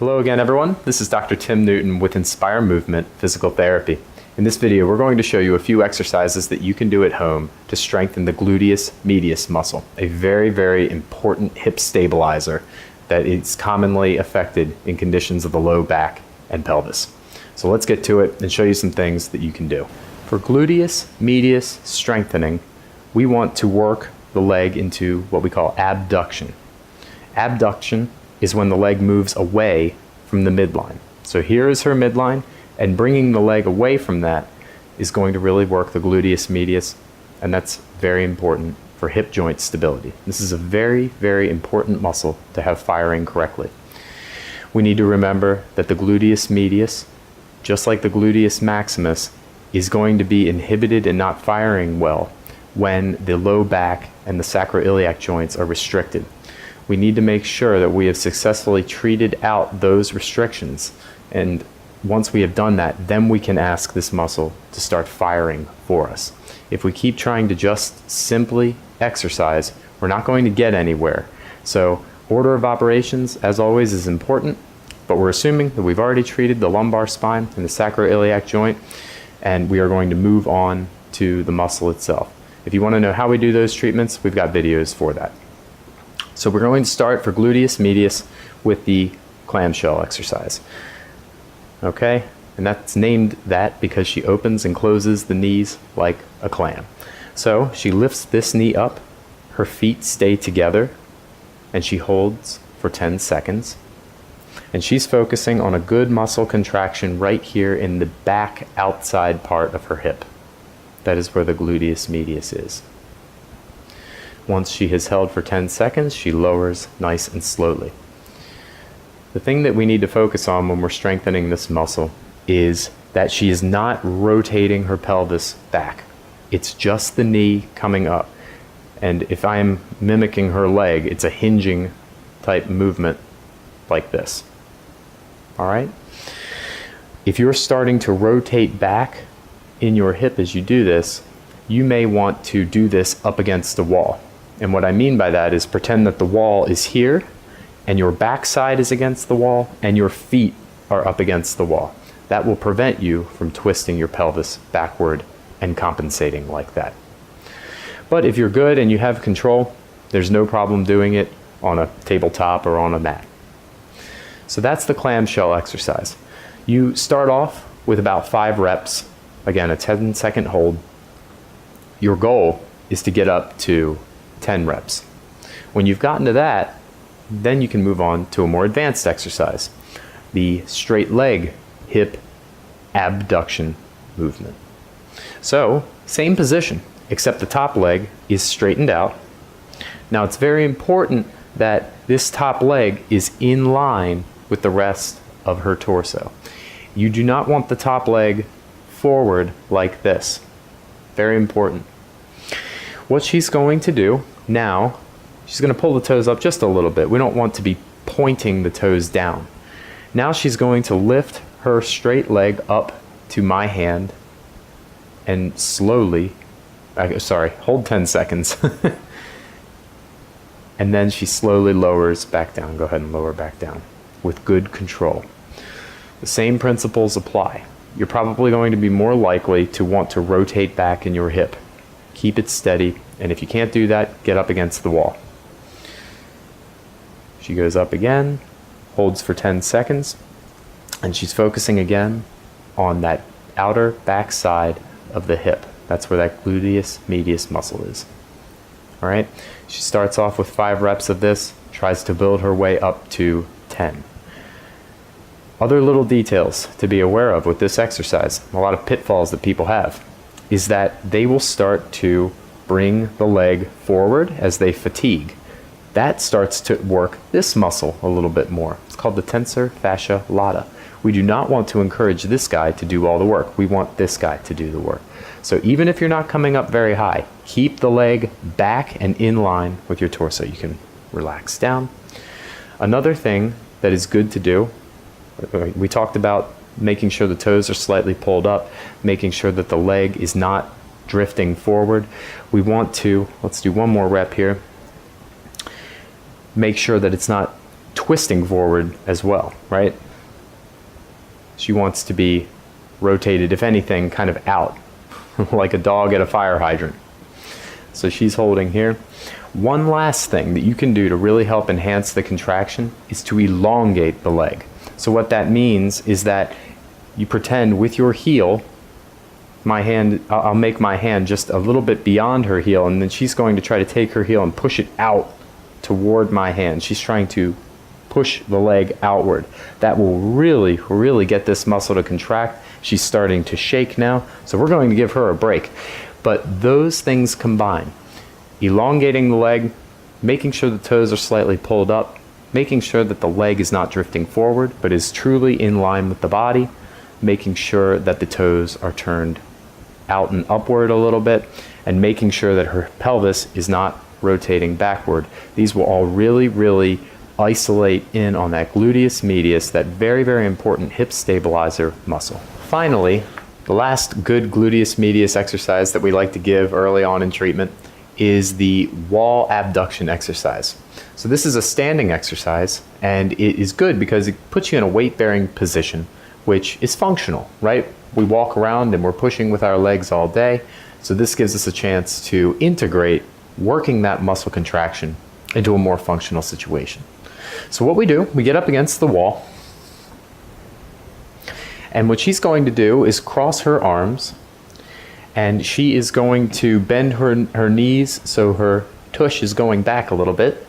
Hello again, everyone. This is Dr. Tim Newton with Inspire Movement Physical Therapy. In this video, we're going to show you a few exercises that you can do at home to strengthen the gluteus medius muscle, a very, very important hip stabilizer that is commonly affected in conditions of the low back and pelvis. So let's get to it and show you some things that you can do. For gluteus medius strengthening, we want to work the leg into what we call abduction. Abduction is when the leg moves away from the midline. So here is her midline, and bringing the leg away from that is going to really work the gluteus medius, and that's very important for hip joint stability. This is a very, very important muscle to have firing correctly. We need to remember that the gluteus medius, just like the gluteus maximus, is going to be inhibited and not firing well when the low back and the sacroiliac joints are restricted. We need to make sure that we have successfully treated out those restrictions, and once we have done that, then we can ask this muscle to start firing for us. If we keep trying to just simply exercise, we're not going to get anywhere. So order of operations, as always, is important, but we're assuming that we've already treated the lumbar spine and the sacroiliac joint, and we are going to move on to the muscle itself. If you want to know how we do those treatments, we've got videos for that. So we're going to start for gluteus medius with the clamshell exercise. Okay, and that's named that because she opens and closes the knees like a clam. So she lifts this knee up, her feet stay together, and she holds for 10 seconds. And she's focusing on a good muscle contraction right here in the back outside part of her hip. That is where the gluteus medius is. Once she has held for 10 seconds, she lowers nice and slowly. The thing that we need to focus on when we're strengthening this muscle is that she is not rotating her pelvis back. It's just the knee coming up. And if I'm mimicking her leg, it's a hinging type movement like this. All right? If you're starting to rotate back in your hip as you do this, you may want to do this up against the wall. And what I mean by that is pretend that the wall is here and your backside is against the wall and your feet are up against the wall. That will prevent you from twisting your pelvis backward and compensating like that. But if you're good and you have control, there's no problem doing it on a tabletop or on a mat. So that's the clamshell exercise. You start off with about 5 reps. Again, a 10-second hold. Your goal is to get up to 10 reps. When you've gotten to that, then you can move on to a more advanced exercise, the straight leg hip abduction movement. So, same position, except the top leg is straightened out. Now it's very important that this top leg is in line with the rest of her torso. You do not want the top leg forward like this. Very important. What she's going to do now, she's going to pull the toes up just a little bit. We don't want to be pointing the toes down. Now she's going to lift her straight leg up to my hand and slowly, hold 10 seconds. And then she slowly lowers back down. Go ahead and lower back down with good control. The same principles apply. You're probably going to be more likely to want to rotate back in your hip. Keep it steady, and if you can't do that, get up against the wall. She goes up again, holds for 10 seconds, and she's focusing again on that outer back side of the hip. That's where that gluteus medius muscle is. All right? She starts off with 5 reps of this, tries to build her way up to 10. Other little details to be aware of with this exercise, a lot of pitfalls that people have, is that they will start to bring the leg forward as they fatigue. That starts to work this muscle a little bit more. It's called the tensor fascia lata. We do not want to encourage this guy to do all the work. We want this guy to do the work. So even if you're not coming up very high, keep the leg back and in line with your torso. You can relax down. Another thing that is good to do, we talked about making sure the toes are slightly pulled up, making sure that the leg is not drifting forward. We want to, let's do one more rep here, make sure that it's not twisting forward as well, right? She wants to be rotated, if anything, kind of out, like a dog at a fire hydrant. So she's holding here. One last thing that you can do to really help enhance the contraction is to elongate the leg. So what that means is that you pretend with your heel, my hand, I'll make my hand just a little bit beyond her heel, and then she's going to try to take her heel and push it out toward my hand. She's trying to push the leg outward. That will really, really get this muscle to contract. She's starting to shake now, so we're going to give her a break. But those things combine, elongating the leg, making sure the toes are slightly pulled up, making sure that the leg is not drifting forward, but is truly in line with the body, making sure that the toes are turned out and upward a little bit, and making sure that her pelvis is not rotating backward. These will all really, really isolate in on that gluteus medius, that very, very important hip stabilizer muscle. Finally, the last good gluteus medius exercise that we like to give early on in treatment is the wall abduction exercise. So this is a standing exercise, and it is good because it puts you in a weight-bearing position, which is functional, right? We walk around and we're pushing with our legs all day, so this gives us a chance to integrate working that muscle contraction into a more functional situation. So what we do, we get up against the wall, and what she's going to do is cross her arms, and she is going to bend her knees so her tush is going back a little bit,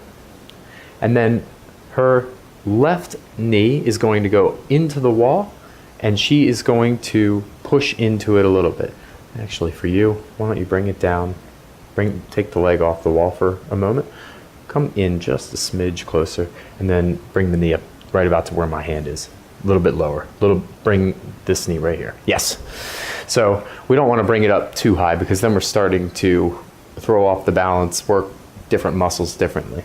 and then her left knee is going to go into the wall, and she is going to push into it a little bit. Actually, for you, why don't you bring it down, take the leg off the wall for a moment, come in just a smidge closer, and then bring the knee up right about to where my hand is. A little bit lower. Bring this knee right here. Yes. So we don't want to bring it up too high because then we're starting to throw off the balance, work different muscles differently.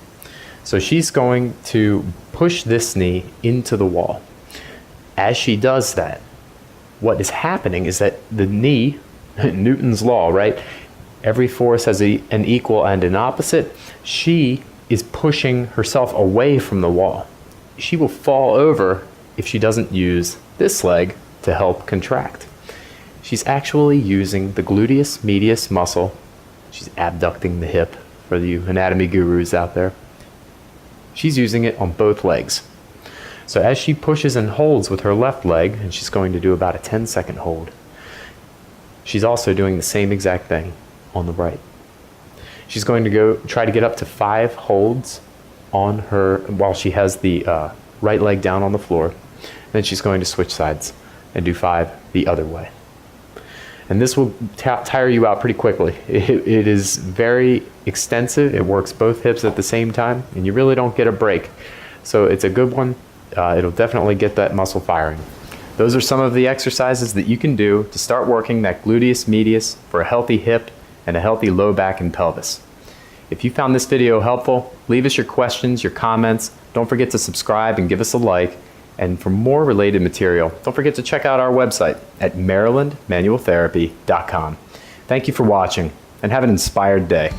So she's going to push this knee into the wall. As she does that, what is happening is that the knee, Newton's law, right? Every force has an equal and an opposite. She is pushing herself away from the wall. She will fall over if she doesn't use this leg to help contract. She's actually using the gluteus medius muscle. She's abducting the hip for you anatomy gurus out there. She's using it on both legs. So as she pushes and holds with her left leg, and she's going to do about a 10-second hold, she's also doing the same exact thing on the right. She's going to go try to get up to 5 holds on her while she has the right leg down on the floor. Then she's going to switch sides and do 5 the other way. And this will tire you out pretty quickly. It is very extensive. It works both hips at the same time, and you really don't get a break. So it's a good one. It'll definitely get that muscle firing. Those are some of the exercises that you can do to start working that gluteus medius for a healthy hip and a healthy low back and pelvis. If you found this video helpful, leave us your questions, your comments. Don't forget to subscribe and give us a like. And for more related material, don't forget to check out our website at marylandmanualtherapy.com. Thank you for watching, and have an inspired day.